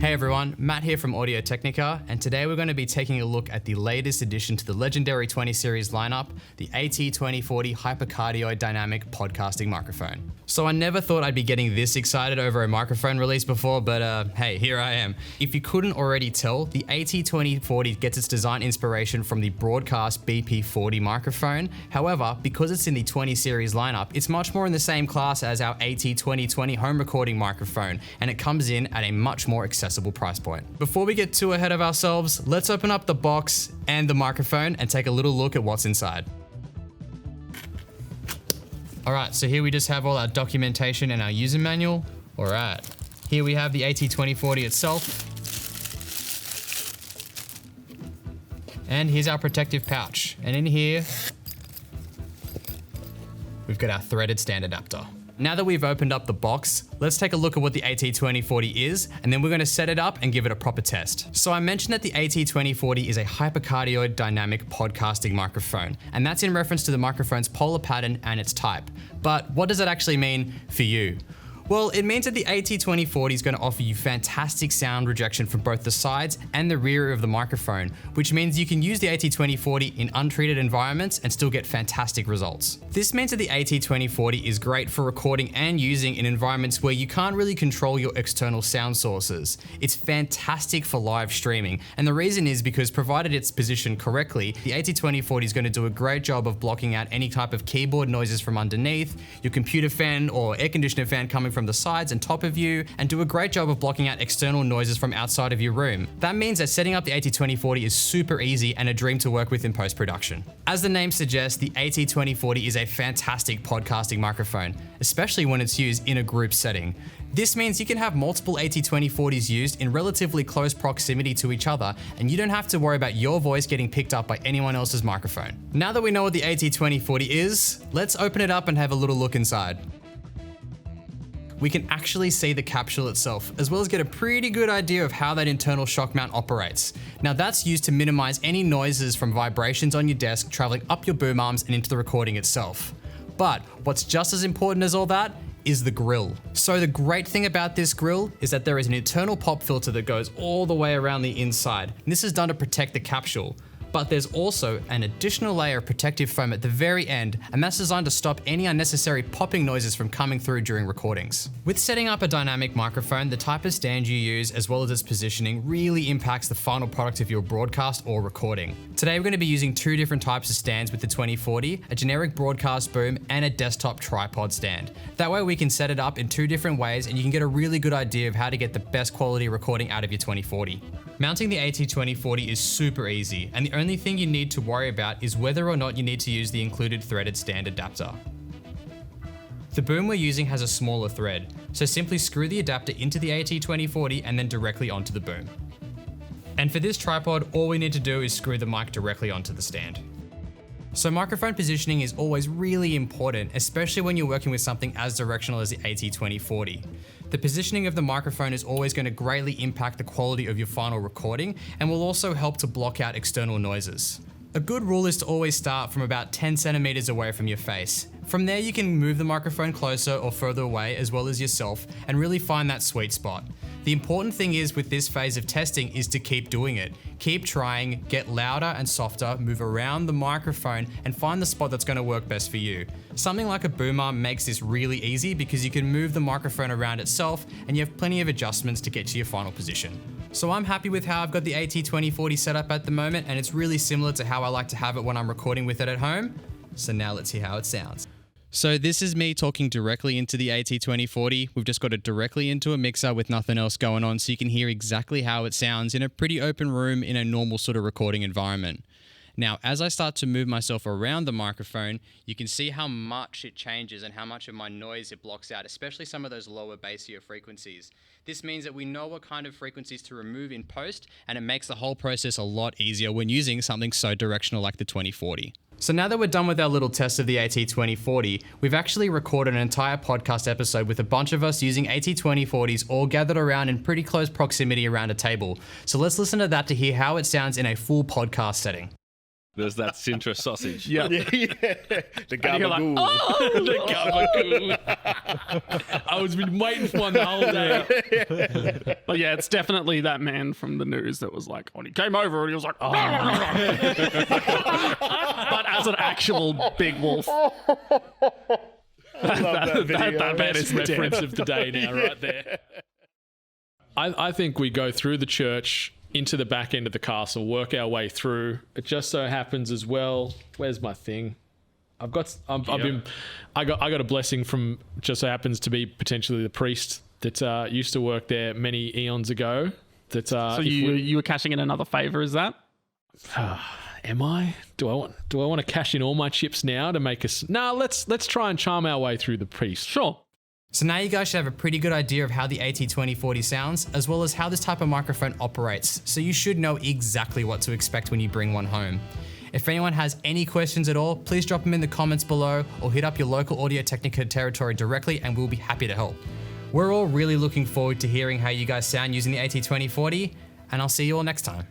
Hey everyone, Matt here from Audio-Technica, and today we're going to be taking a look at the latest addition to the legendary 20 series lineup, the AT2040 Hypercardioid Dynamic Podcasting Microphone. So I never thought I'd be getting this excited over a microphone release before, but hey, here I am. If you couldn't already tell, the AT2040 gets its design inspiration from the Broadcast BP40 microphone. However, because it's in the 20 series lineup, it's much more in the same class as our AT2020 home recording microphone, and it comes in at a much more accessible price point. Before we get too ahead of ourselves, let's open up the box and the microphone and take a little look at what's inside. All right, so here we just have all our documentation and our user manual. All right, here we have the AT2040 itself. And here's our protective pouch. And in here, we've got our threaded stand adapter. Now that we've opened up the box, let's take a look at what the AT2040 is, and then we're going to set it up and give it a proper test. So I mentioned that the AT2040 is a hypercardioid dynamic podcasting microphone, and that's in reference to the microphone's polar pattern and its type. But what does that actually mean for you? Well, it means that the AT2040 is going to offer you fantastic sound rejection from both the sides and the rear of the microphone, which means you can use the AT2040 in untreated environments and still get fantastic results. This means that the AT2040 is great for recording and using in environments where you can't really control your external sound sources. It's fantastic for live streaming, and the reason is because provided it's positioned correctly, the AT2040 is going to do a great job of blocking out any type of keyboard noises from underneath, your computer fan or air conditioner fan coming from the sides and top of you, and do a great job of blocking out external noises from outside of your room. That means that setting up the AT2040 is super easy and a dream to work with in post-production. As the name suggests, the AT2040 is a fantastic podcasting microphone, especially when it's used in a group setting. This means you can have multiple AT2040s used in relatively close proximity to each other, and you don't have to worry about your voice getting picked up by anyone else's microphone. Now that we know what the AT2040 is, let's open it up and have a little look inside. We can actually see the capsule itself, as well as get a pretty good idea of how that internal shock mount operates. Now that's used to minimize any noises from vibrations on your desk traveling up your boom arms and into the recording itself. But what's just as important as all that is the grill. So the great thing about this grill is that there is an internal pop filter that goes all the way around the inside. And this is done to protect the capsule. But there's also an additional layer of protective foam at the very end, and that's designed to stop any unnecessary popping noises from coming through during recordings. With setting up a dynamic microphone, the type of stand you use as well as its positioning really impacts the final product of your broadcast or recording. Today we're going to be using two different types of stands with the 2040, a generic broadcast boom and a desktop tripod stand. That way we can set it up in two different ways and you can get a really good idea of how to get the best quality recording out of your 2040. Mounting the AT2040 is super easy, and the only thing you need to worry about is whether or not you need to use the included threaded stand adapter. The boom we're using has a smaller thread, so simply screw the adapter into the AT2040 and then directly onto the boom. And for this tripod, all we need to do is screw the mic directly onto the stand. So microphone positioning is always really important, especially when you're working with something as directional as the AT2040. The positioning of the microphone is always going to greatly impact the quality of your final recording and will also help to block out external noises. A good rule is to always start from about 10 centimeters away from your face. From there you can move the microphone closer or further away as well as yourself and really find that sweet spot. The important thing is with this phase of testing is to keep doing it. Keep trying, get louder and softer, move around the microphone and find the spot that's going to work best for you. Something like a boom arm makes this really easy because you can move the microphone around itself and you have plenty of adjustments to get to your final position. So I'm happy with how I've got the AT2040 set up at the moment, and it's really similar to how I like to have it when I'm recording with it at home. So now let's hear how it sounds. So this is me talking directly into the AT2040. We've just got it directly into a mixer with nothing else going on, so you can hear exactly how it sounds in a pretty open room in a normal sort of recording environment. Now, as I start to move myself around the microphone, you can see how much it changes and how much of my noise it blocks out, especially some of those lower bassier frequencies. This means that we know what kind of frequencies to remove in post, and it makes the whole process a lot easier when using something so directional like the 2040. So now that we're done with our little test of the AT2040, we've actually recorded an entire podcast episode with a bunch of us using AT2040s all gathered around in pretty close proximity around a table. So let's listen to that to hear how it sounds in a full podcast setting. There's that Sintra sausage. Yeah. The gabagool. The gabagool. I was been waiting for one the whole day. But yeah, it's definitely that man from the news that was like, when he came over and he was like, oh. But as an actual big wolf. I love that video. That man is Reference dead. of the day now, right there. I think we go through the church into the back end of the castle, work our way through. It just so happens as well. Where's my thing? I got a blessing from, just so happens to be potentially the priest that used to work there many eons ago. That So you were cashing in another favor, is that? am I? Do I want to cash in all my chips now to make us? No, let's try and charm our way through the priest. Sure. So now you guys should have a pretty good idea of how the AT2040 sounds, as well as how this type of microphone operates, so you should know exactly what to expect when you bring one home. If anyone has any questions at all, please drop them in the comments below or hit up your local Audio-Technica territory directly and we'll be happy to help. We're all really looking forward to hearing how you guys sound using the AT2040, and I'll see you all next time.